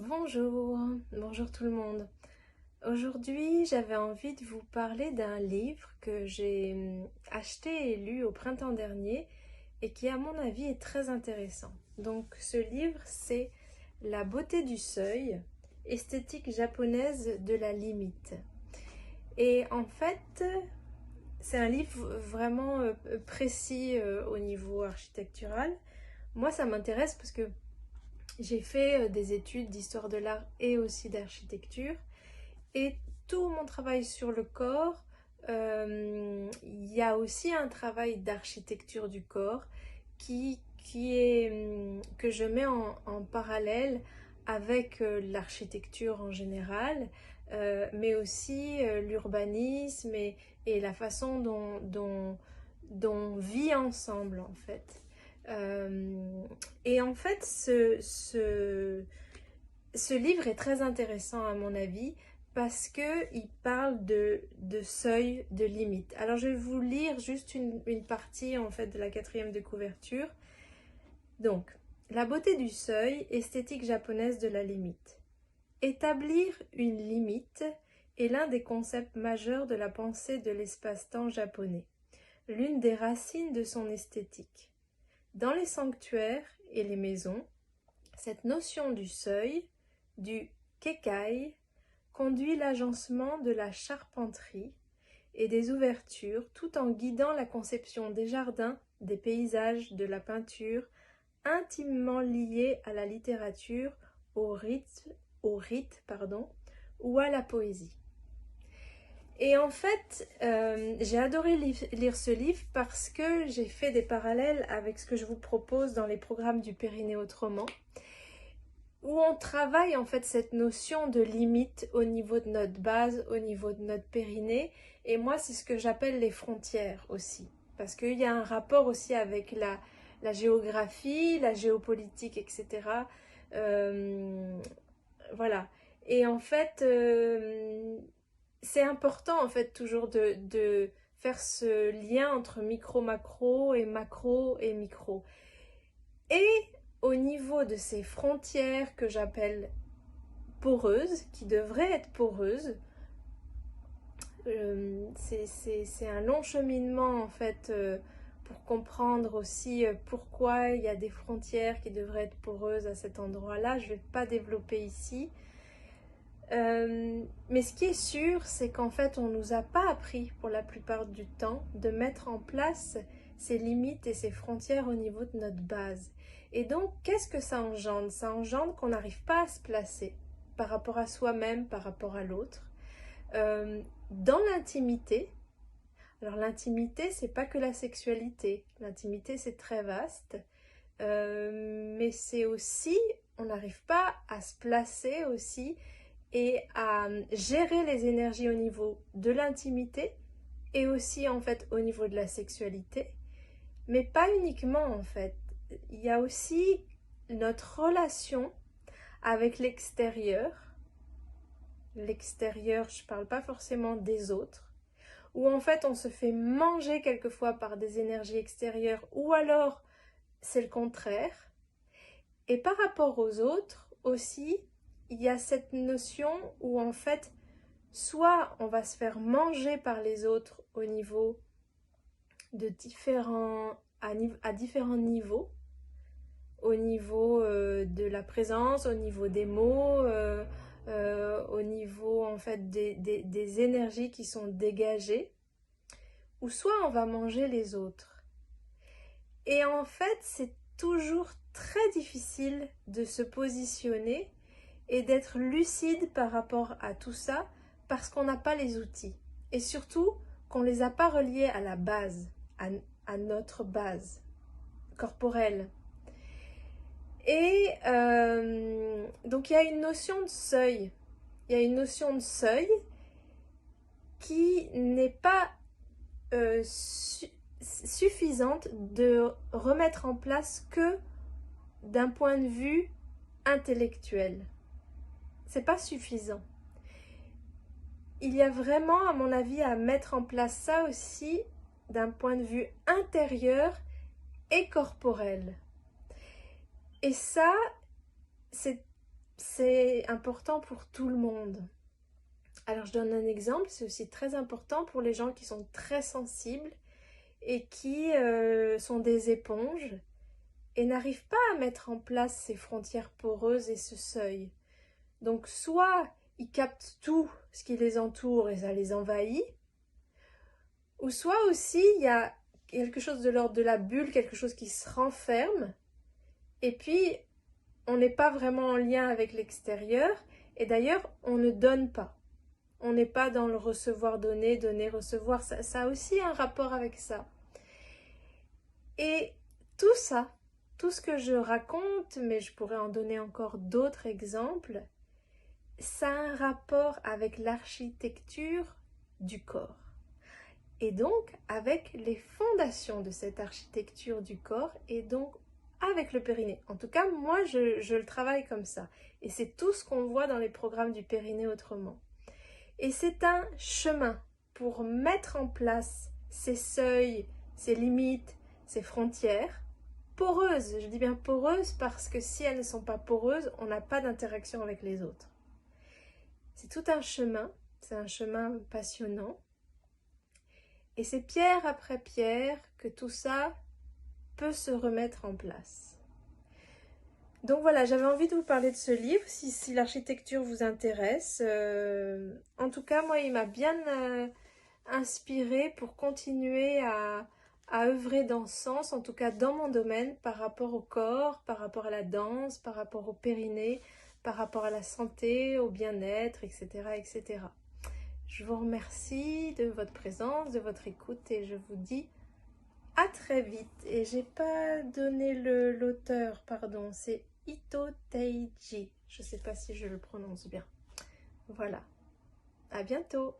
Bonjour, bonjour tout le monde. Aujourd'hui, j'avais envie de vous parler d'un livre que j'ai acheté et lu au printemps dernier et qui, à mon avis, est très intéressant. Donc, ce livre, c'est La beauté du seuil, esthétique japonaise de la limite. Et en fait, c'est un livre vraiment précis au niveau architectural. Moi, ça m'intéresse parce que j'ai fait des études d'histoire de l'art et aussi d'architecture. Et tout mon travail sur le corps, il y a aussi un travail d'architecture du corps qui est, que je mets en parallèle avec l'architecture en général, mais aussi l'urbanisme et la façon dont on vit ensemble en fait. Et en fait, ce livre est très intéressant à mon avis parce qu'il parle de seuil, de limite. Alors je vais vous lire juste une partie en fait de la quatrième de couverture. Donc, la beauté du seuil, esthétique japonaise de la limite. Établir une limite est l'un des concepts majeurs de la pensée de l'espace-temps japonais, l'une des racines de son esthétique. Dans les sanctuaires et les maisons, cette notion du seuil, du kekai, conduit l'agencement de la charpenterie et des ouvertures tout en guidant la conception des jardins, des paysages, de la peinture, intimement liés à la littérature, au rite, ou à la poésie. Et en fait, j'ai adoré lire ce livre parce que j'ai fait des parallèles avec ce que je vous propose dans les programmes du Périnée autrement, où on travaille en fait cette notion de limite au niveau de notre base, au niveau de notre périnée. Et moi, c'est ce que j'appelle les frontières aussi. Parce qu'il y a un rapport aussi avec la géographie, la géopolitique, etc. Voilà. Et en fait, c'est important en fait toujours de faire ce lien entre micro-macro et macro et micro. Et au niveau de ces frontières que j'appelle poreuses, qui devraient être poreuses, c'est un long cheminement en fait pour comprendre aussi pourquoi il y a des frontières qui devraient être poreuses à cet endroit-là. Je ne vais pas développer ici. Mais ce qui est sûr, c'est qu'en fait, on ne nous a pas appris pour la plupart du temps de mettre en place ces limites et ces frontières au niveau de notre base. Et donc, qu'est-ce que ça engendre? Ça engendre qu'on n'arrive pas à se placer par rapport à soi-même, par rapport à l'autre. Dans l'intimité, alors l'intimité, c'est pas que la sexualité. L'intimité, c'est très vaste. Mais c'est aussi, on n'arrive pas à se placer aussi et à gérer les énergies au niveau de l'intimité et aussi en fait au niveau de la sexualité, mais pas uniquement en fait. Il y a aussi notre relation avec l'extérieur. L'extérieur, je parle pas forcément des autres, où en fait on se fait manger quelquefois par des énergies extérieures ou alors c'est le contraire. Et par rapport aux autres aussi, il y a cette notion où en fait, soit on va se faire manger par les autres au niveau de à différents niveaux, au niveau de la présence, au niveau des mots, au niveau en fait des énergies qui sont dégagées, ou soit on va manger les autres. Et en fait, c'est toujours très difficile de se positionner et d'être lucide par rapport à tout ça parce qu'on n'a pas les outils. Et surtout qu'on ne les a pas reliés à la base, à notre base corporelle. Et donc il y a une notion de seuil. Il y a une notion de seuil qui n'est pas suffisante de remettre en place que d'un point de vue intellectuel. C'est pas suffisant. Il y a vraiment, à mon avis, à mettre en place ça aussi d'un point de vue intérieur et corporel. Et ça, c'est c'est important pour tout le monde. Alors je donne un exemple, c'est aussi très important pour les gens qui sont très sensibles et qui sont des éponges et n'arrivent pas à mettre en place ces frontières poreuses et ce seuil. Donc soit ils captent tout ce qui les entoure et ça les envahit, ou soit aussi il y a quelque chose de l'ordre de la bulle, quelque chose qui se renferme, et puis on n'est pas vraiment en lien avec l'extérieur, et d'ailleurs on ne donne pas. On n'est pas dans le recevoir, donner, donner, recevoir, ça a aussi un rapport avec ça. Et tout ça, tout ce que je raconte, mais je pourrais en donner encore d'autres exemples, ça a un rapport avec l'architecture du corps. Et donc avec les fondations de cette architecture du corps et donc avec le périnée. En tout cas, moi, je le travaille comme ça. Et c'est tout ce qu'on voit dans les programmes du périnée autrement. Et c'est un chemin pour mettre en place ces seuils, ces limites, ces frontières poreuses. Je dis bien poreuses parce que si elles ne sont pas poreuses, on n'a pas d'interaction avec les autres. C'est tout un chemin, c'est un chemin passionnant. Et c'est pierre après pierre que tout ça peut se remettre en place. Donc voilà, j'avais envie de vous parler de ce livre, si l'architecture vous intéresse. En tout cas, moi, il m'a bien inspirée pour continuer à œuvrer dans ce sens, en tout cas dans mon domaine, par rapport au corps, par rapport à la danse, par rapport au périnée, par rapport à la santé, au bien-être, etc., etc. Je vous remercie de votre présence, de votre écoute et je vous dis à très vite. Et j'ai pas donné l'auteur, pardon, c'est Ito Teiji. Je sais pas si je le prononce bien. Voilà. À bientôt.